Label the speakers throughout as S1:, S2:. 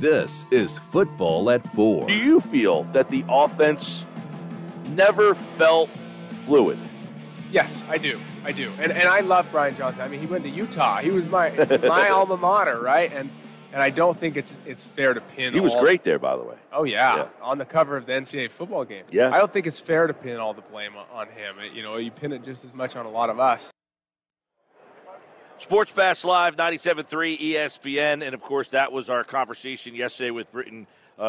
S1: This is Football at 4.
S2: Do you feel that the offense never felt fluid?
S3: Yes, I do. And I love Brian Johnson. I mean, he went to Utah. He was my alma mater, right? And I don't think it's fair to pin.
S2: He was great there, by the way.
S3: Oh yeah, on the cover of the NCAA football game.
S2: Yeah,
S3: I don't think it's fair to pin all the blame on him. You pin it just as much on a lot of us.
S2: Sports Pass Live, 97.3 ESPN, and of course that was our conversation yesterday with Britain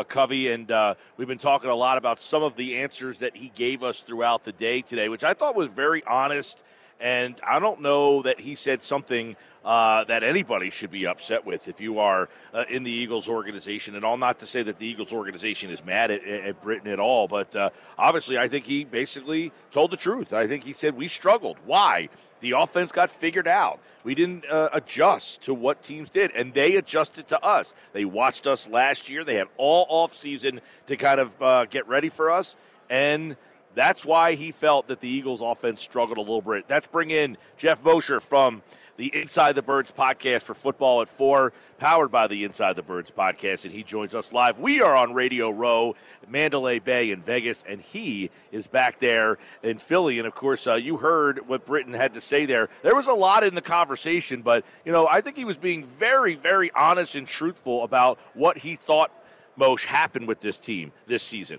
S2: Covey, and we've been talking a lot about some of the answers that he gave us throughout the day today, which I thought was very honest. And I don't know that he said something that anybody should be upset with if you are in the Eagles organization. And all, not to say that the Eagles organization is mad at Britain at all, but obviously I think he basically told the truth. I think he said we struggled. Why? The offense got figured out. We didn't adjust to what teams did, and they adjusted to us. They watched us last year. They had all offseason to kind of get ready for us, and that's why he felt that the Eagles' offense struggled a little bit. Let's bring in Geoff Mosher from the Inside the Birds podcast for Football at 4, powered by the Inside the Birds podcast, and he joins us live. We are on Radio Row, Mandalay Bay in Vegas, and he is back there in Philly. And, of course, you heard what Britain had to say there. There was a lot in the conversation, but, I think he was being very, very honest and truthful about what he thought, Moshe, happened with this team this season.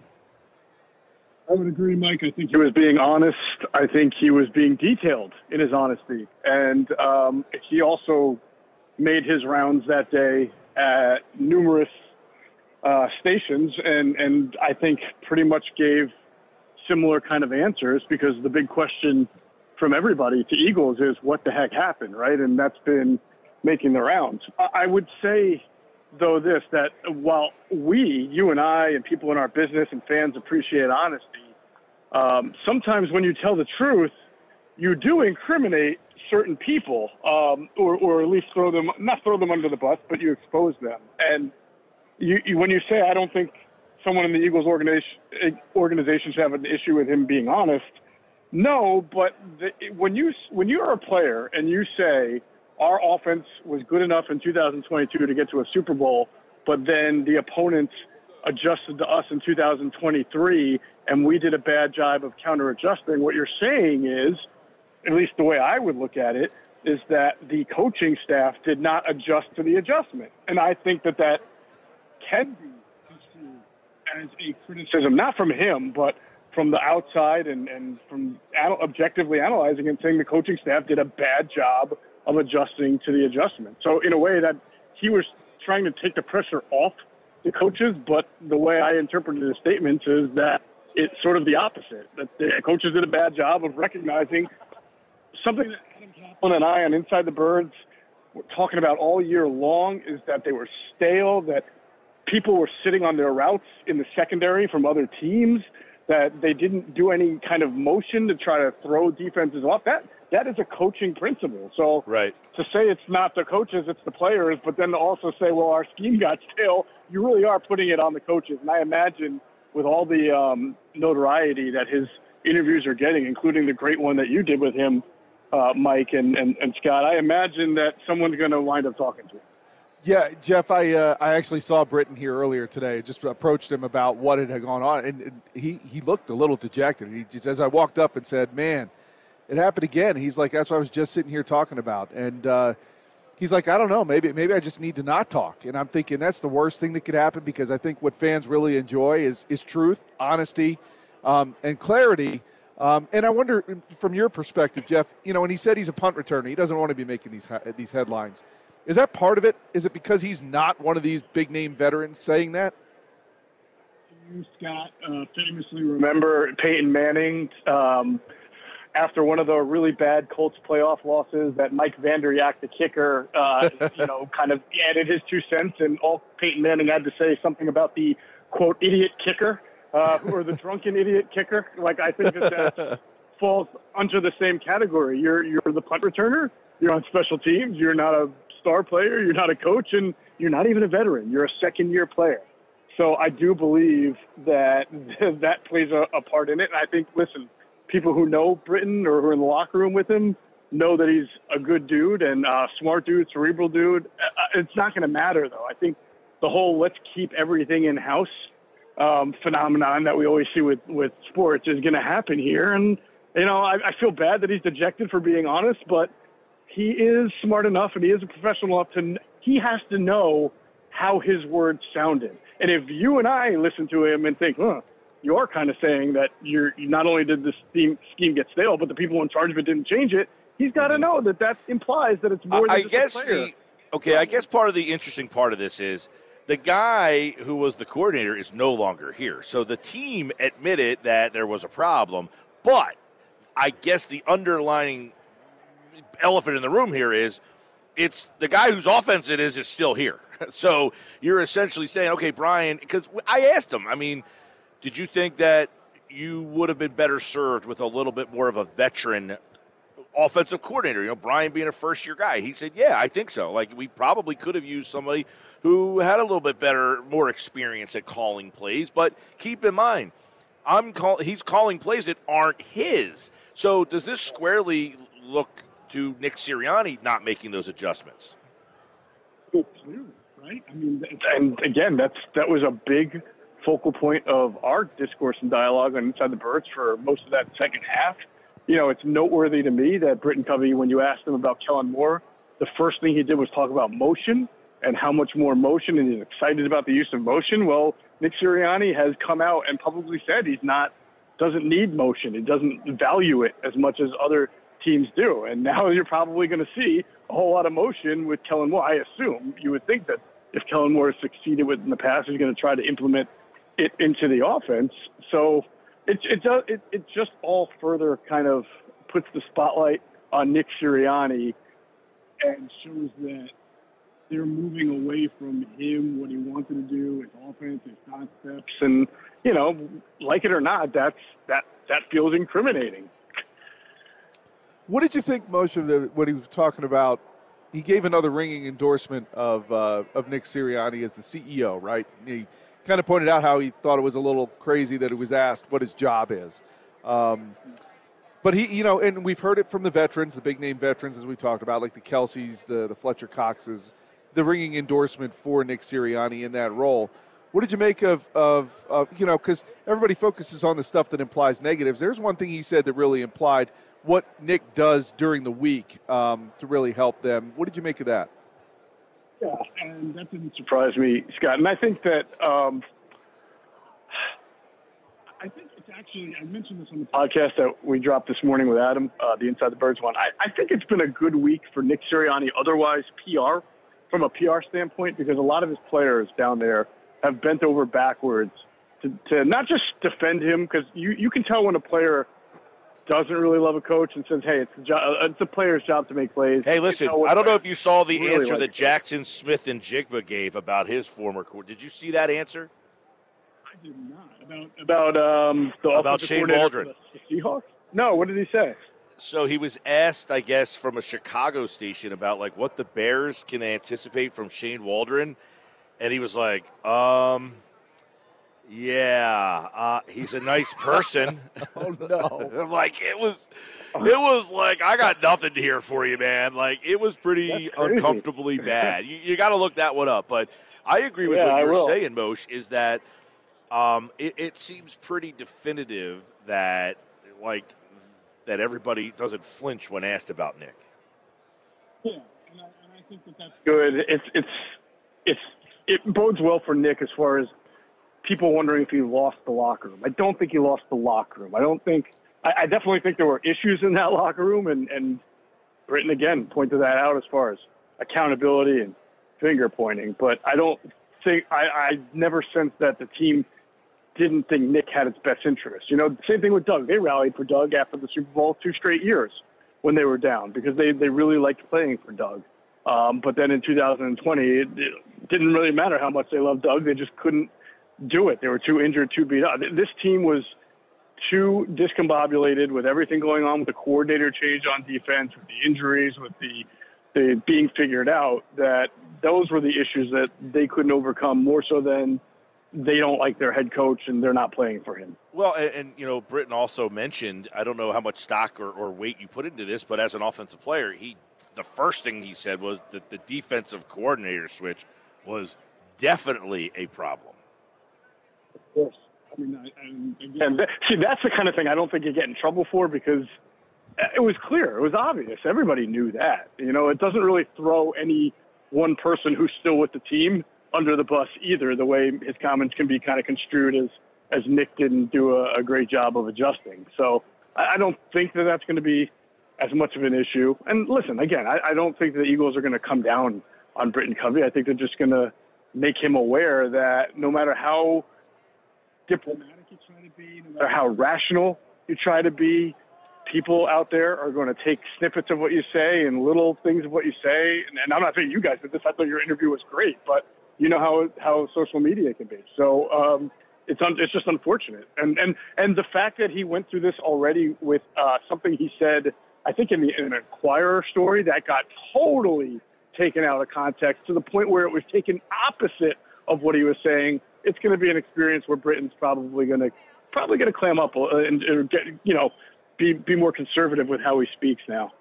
S4: I would agree, Mike. I think he was being honest. I think he was being detailed in his honesty. And he also made his rounds that day at numerous stations and I think pretty much gave similar kind of answers, because the big question from everybody to Eagles is what the heck happened, right? And that's been making the rounds. I would say, though, this, that while you and I and people in our business and fans appreciate honesty, sometimes when you tell the truth, you do incriminate certain people, or at least not throw them under the bus, but you expose them. And when you say, I don't think someone in the Eagles organization should have an issue with him being honest, no, but when you're a player and you say, our offense was good enough in 2022 to get to a Super Bowl, but then the opponents adjusted to us in 2023, and we did a bad job of counter-adjusting. What you're saying is, at least the way I would look at it, is that the coaching staff did not adjust to the adjustment. And I think that can be construed as a criticism, not from him, but from the outside and from objectively analyzing and saying the coaching staff did a bad job of adjusting to the adjustment. So in a way that he was trying to take the pressure off the coaches, but the way I interpreted his statements is that it's sort of the opposite, that the coaches did a bad job of recognizing something that Adam Kaplan and I on Inside the Birds were talking about all year long, is that they were stale, that people were sitting on their routes in the secondary from other teams, that they didn't do any kind of motion to try to throw defenses off. That is a coaching principle. So
S2: right.
S4: To say it's not the coaches, it's the players, but then to also say, well, our scheme got stale, you really are putting it on the coaches. And I imagine with all the notoriety that his interviews are getting, including the great one that you did with him, Mike and Scott, I imagine that someone's going to wind up talking to him.
S5: Yeah, Geoff, I actually saw Britain here earlier today. Just approached him about what had gone on, and he looked a little dejected. He just, as I walked up and said, man, it happened again. He's like, that's what I was just sitting here talking about. And he's like, I don't know, maybe I just need to not talk. And I'm thinking that's the worst thing that could happen, because I think what fans really enjoy is truth, honesty, and clarity. And I wonder, from your perspective, Geoff, when he said he's a punt returner, he doesn't want to be making these headlines. Is that part of it? Is it because he's not one of these big-name veterans saying that?
S4: You, Scott, famously remember Peyton Manning after one of the really bad Colts playoff losses that Mike Vanderyak, the kicker, kind of added his 2 cents, and all Peyton Manning had to say something about the, quote, idiot kicker, or the drunken idiot kicker. Like, I think that falls under the same category. You're the punt returner. You're on special teams. You're not a star player. You're not a coach, and you're not even a veteran. You're a second-year player. So I do believe that that plays a part in it. And I think, listen, people who know Britain or who are in the locker room with him know that he's a good dude and a smart dude, cerebral dude. It's not going to matter, though. I think the whole let's keep everything in-house phenomenon that we always see with sports is going to happen here. And, I feel bad that he's dejected for being honest, but he is smart enough and he is a professional enough he has to know how his words sounded. And if you and I listen to him and think, you are kind of saying that you not only did this scheme get stale, but the people in charge of it didn't change it, he's got to know that implies that it's more than just a player.
S2: I guess part of the interesting part of this is the guy who was the coordinator is no longer here. So the team admitted that there was a problem, but I guess the underlying elephant in the room here is it's the guy whose offense it is still here. So you're essentially saying, okay, Brian, because I asked him, did you think that you would have been better served with a little bit more of a veteran offensive coordinator, Brian being a first-year guy? He said, yeah, I think so. Like, we probably could have used somebody who had a little bit more experience at calling plays. But keep in mind, he's calling plays that aren't his. So does this squarely look to Nick Sirianni not making those adjustments?
S4: Clearly, right? And again, that was a big focal point of our discourse and dialogue on Inside the Birds for most of that second half. It's noteworthy to me that Britain Covey, when you asked him about Kellen Moore, the first thing he did was talk about motion and how much more motion, and he's excited about the use of motion. Well, Nick Sirianni has come out and publicly said doesn't need motion. He doesn't value it as much as other teams do. And now you're probably going to see a whole lot of motion with Kellen Moore. I assume you would think that if Kellen Moore has succeeded with in the past, he's going to try to implement it into the offense. So it just all further kind of puts the spotlight on Nick Sirianni and shows that they're moving away from him, what he wanted to do, his offense, his concepts, and like it or not, that feels incriminating.
S5: What did you think, Moshe, of what he was talking about? He gave another ringing endorsement of Nick Sirianni as the CEO, right? He kind of pointed out how he thought it was a little crazy that it was asked what his job is. But he, and we've heard it from the veterans, the big name veterans, as we talked about, like the Kelseys, the Fletcher Coxes, the ringing endorsement for Nick Sirianni in that role. What did you make of because everybody focuses on the stuff that implies negatives. There's one thing he said that really implied what Nick does during the week to really help them. What did you make of that?
S4: Yeah, and that didn't surprise me, Scott. And I think that it's actually, I mentioned this on the podcast that we dropped this morning with Adam, the Inside the Birds one. I think it's been a good week for Nick Sirianni, otherwise PR, from a PR standpoint, because a lot of his players down there have bent over backwards to not just defend him, because you can tell when a player doesn't really love a coach and says, hey, it's a player's job to make plays.
S2: Hey, listen, I don't know if you saw the answer that Jackson Smith and Jigba gave about his former coach. Did you see that answer?
S4: I did not. About
S2: Shane Waldron.
S4: The Seahawks? No, what did he say?
S2: So he was asked, I guess, from a Chicago station about, like, what the Bears can anticipate from Shane Waldron. And he was like, he's a nice person.
S5: Oh, no.
S2: Like, it was like, I got nothing here for you, man. Like, it was pretty uncomfortably bad. You got to look that one up. But I agree with what you're saying, Moshe, is that it seems pretty definitive that, that everybody doesn't flinch when asked about Nick.
S4: Yeah, and I think that's good. It bodes well for Nick as far as people wondering if he lost the locker room. I don't think he lost the locker room. I definitely think there were issues in that locker room, and Britain, again, pointed that out as far as accountability and finger pointing. But I don't think – I never sensed that the team didn't think Nick had its best interest. Same thing with Doug. They rallied for Doug after the Super Bowl 2 straight years when they were down because they really liked playing for Doug. But then in 2020, it didn't really matter how much they loved Doug. They just couldn't do it. They were too injured, too beat up. This team was too discombobulated with everything going on with the coordinator change on defense, with the injuries, with the being figured out, that those were the issues that they couldn't overcome more so than they don't like their head coach and they're not playing for him.
S2: Well, and Britain also mentioned, I don't know how much stock or weight you put into this, but as an offensive player, the first thing he said was that the defensive coordinator switch was definitely a problem.
S4: Of course. I mean, and again, that's the kind of thing I don't think you get in trouble for, because it was clear. It was obvious. Everybody knew that. It doesn't really throw any one person who's still with the team under the bus either, the way his comments can be kind of construed as Nick didn't do a great job of adjusting. So I don't think that that's going to be as much of an issue. And listen, again, I don't think the Eagles are going to come down on Britain Covey. I think they're just going to make him aware that no matter how diplomatic you try to be, no matter how rational you try to be, people out there are going to take snippets of what you say and little things of what you say. And I'm not saying you guys did this. I thought your interview was great, but you know how social media can be. So it's just unfortunate. And the fact that he went through this already with something he said, I think in an Enquirer story, that got totally taken out of context to the point where it was taken opposite of what he was saying. It's going to be an experience where Britain's probably going to clam up and get, be more conservative with how he speaks now.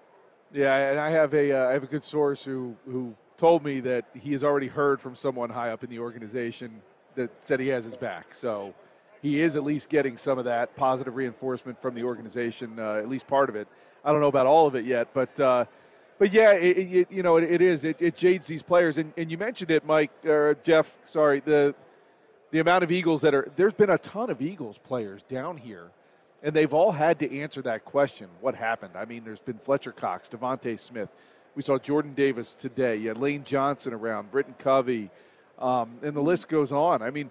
S5: Yeah, and I have a good source who told me that he has already heard from someone high up in the organization that said he has his back. So he is at least getting some of that positive reinforcement from the organization, at least part of it. I don't know about all of it yet, but yeah, it is. It jades these players, and you mentioned it, Mike or Jeff. Sorry, the amount of Eagles there's been a ton of Eagles players down here. And they've all had to answer that question, what happened? I mean, there's been Fletcher Cox, Devontae Smith. We saw Jordan Davis today. You had Lane Johnson around, Britain Covey, and the list goes on. I mean,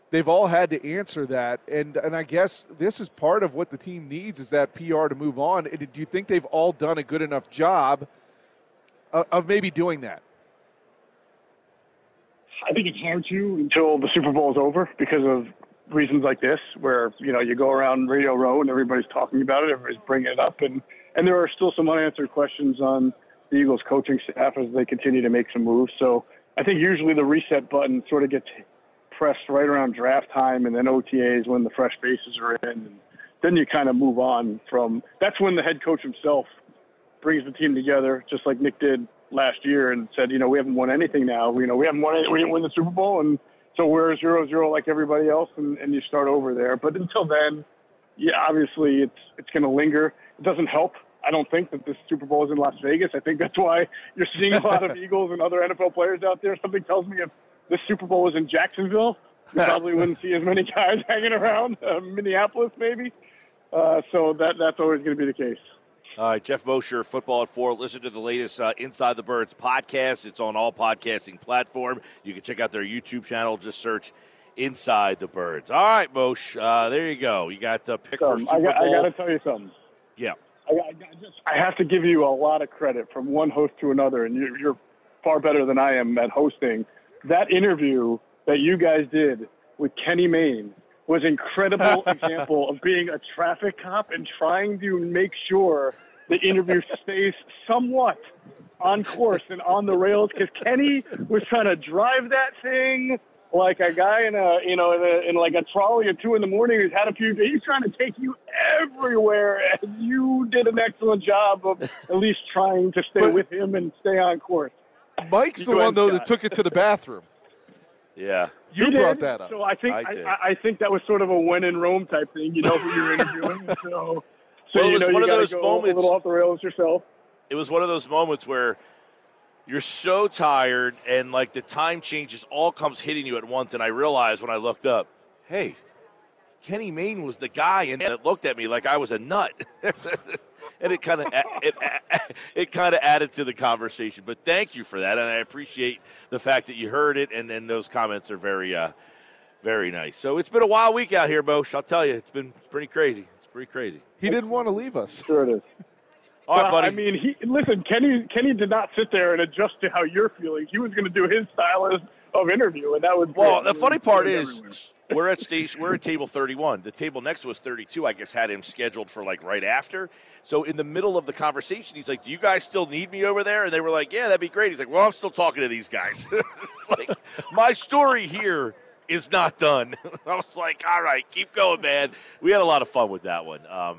S5: they've all had to answer that. And I guess this is part of what the team needs is that PR to move on. Do you think they've all done a good enough job of maybe doing that?
S4: I think it's hard to until the Super Bowl is over because of reasons like this, where you go around Radio Row and everybody's talking about it, everybody's bringing it up, and there are still some unanswered questions on the Eagles coaching staff as they continue to make some moves. So I think usually the reset button sort of gets pressed right around draft time and then OTAs when the fresh faces are in, and then you kind of move on from. That's when the head coach himself brings the team together, just like Nick did last year, and said, we haven't won anything now. We haven't won it. We didn't win the Super Bowl, and so we're 0-0 like everybody else, and you start over there. But until then, yeah, obviously it's going to linger. It doesn't help, I don't think, that this Super Bowl is in Las Vegas. I think that's why you're seeing a lot of Eagles and other NFL players out there. Something tells me if this Super Bowl was in Jacksonville, you probably wouldn't see as many guys hanging around. Minneapolis, maybe. So that's always going to be the case.
S2: All right, Geoff Mosher, Football at 4. Listen to the latest Inside the Birds podcast. It's on all podcasting platforms. You can check out their YouTube channel. Just search Inside the Birds. All right, Mosh, there you go. You got the pick for Super Bowl.
S4: I got to tell you something.
S2: Yeah.
S4: I have to give you a lot of credit from one host to another, and you're far better than I am at hosting. That interview that you guys did with Kenny Mayne was an incredible example of being a traffic cop and trying to make sure the interview stays somewhat on course and on the rails, because Kenny was trying to drive that thing like a guy in like a trolley at 2 a.m. who's had a few days. He's trying to take you everywhere, and you did an excellent job of at least trying to stay with him and stay on course.
S5: Mike's the one, though, that took it to the bathroom.
S2: Yeah.
S5: You brought that up.
S4: So I think that was sort of a when in Rome type thing, who you're interviewing. So
S2: it was one of those moments.
S4: A little off the rails yourself.
S2: It was one of those moments where you're so tired and like the time changes all comes hitting you at once. And I realized when I looked up, hey, Kenny Mayne was the guy, and it looked at me like I was a nut. And it kind of added to the conversation. But thank you for that, and I appreciate the fact that you heard it, and then those comments are very, very nice. So it's been a wild week out here, Mosh. I'll tell you, it's pretty crazy. It's pretty crazy.
S5: He didn't want to leave us.
S4: Sure it is.
S2: All right, buddy.
S4: I mean, listen, Kenny did not sit there and adjust to how you're feeling. He was going to do his style of interview, and that was
S2: well. The funny part is, we're at table 31. The table next to us, 32, I guess, had him scheduled for like right after. So in the middle of the conversation, he's like, "Do you guys still need me over there?" And they were like, "Yeah, that'd be great." He's like, "Well, I'm still talking to these guys." Like, my story here is not done. I was like, "All right, keep going, man." We had a lot of fun with that one. All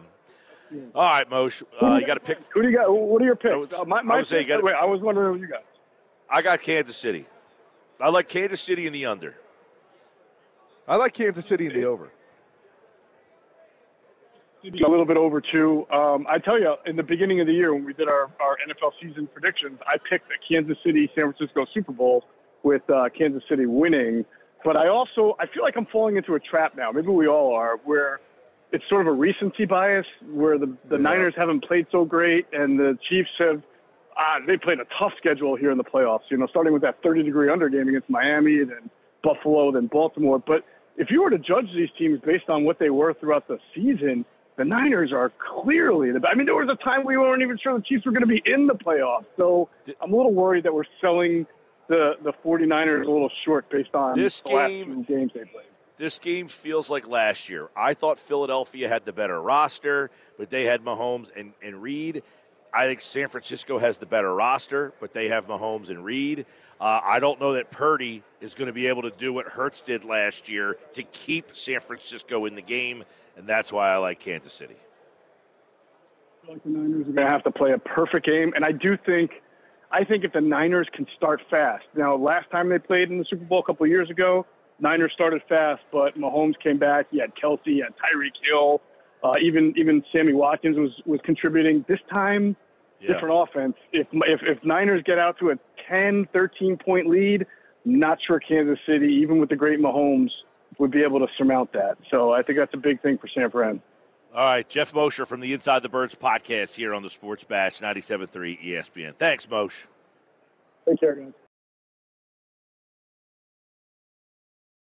S2: right, Mosh, you got to pick.
S4: Who do you got? What are your picks?
S2: I was wondering who you got. I got Kansas City. I like Kansas City in the under.
S5: I like Kansas City in the over.
S4: A little bit over, too. I tell you, in the beginning of the year when we did our NFL season predictions, I picked the Kansas City-San Francisco Super Bowl with Kansas City winning. But I feel like I'm falling into a trap now. Maybe we all are, where it's sort of a recency bias, where the Niners haven't played so great, and the Chiefs have they played a tough schedule here in the playoffs. Starting with that 30-degree under game against Miami, then Buffalo, then Baltimore. But if you were to judge these teams based on what they were throughout the season, the Niners are clearly the best. I mean, there was a time we weren't even sure the Chiefs were going to be in the playoffs. So I'm a little worried that we're selling the 49ers a little short based on the last 2 games they played.
S2: This game feels like last year. I thought Philadelphia had the better roster, but they had Mahomes and Reed. I think San Francisco has the better roster, but they have Mahomes and Reed. I don't know that Purdy is going to be able to do what Hurts did last year to keep San Francisco in the game, and that's why I like Kansas City.
S4: I feel like the Niners are going to have to play a perfect game, and I think if the Niners can start fast. Now, last time they played in the Super Bowl a couple of years ago, Niners started fast, but Mahomes came back. He had Kelsey, he had Tyreek Hill. Even Sammy Watkins was contributing. This time, different offense. If Niners get out to a 10, 13-point lead, not sure Kansas City, even with the great Mahomes, would be able to surmount that. So I think that's a big thing for San Fran.
S2: All right, Geoff Mosher from the Inside the Birds podcast here on the Sports Bash 97.3 ESPN. Thanks, Moshe.
S4: Take care, guys.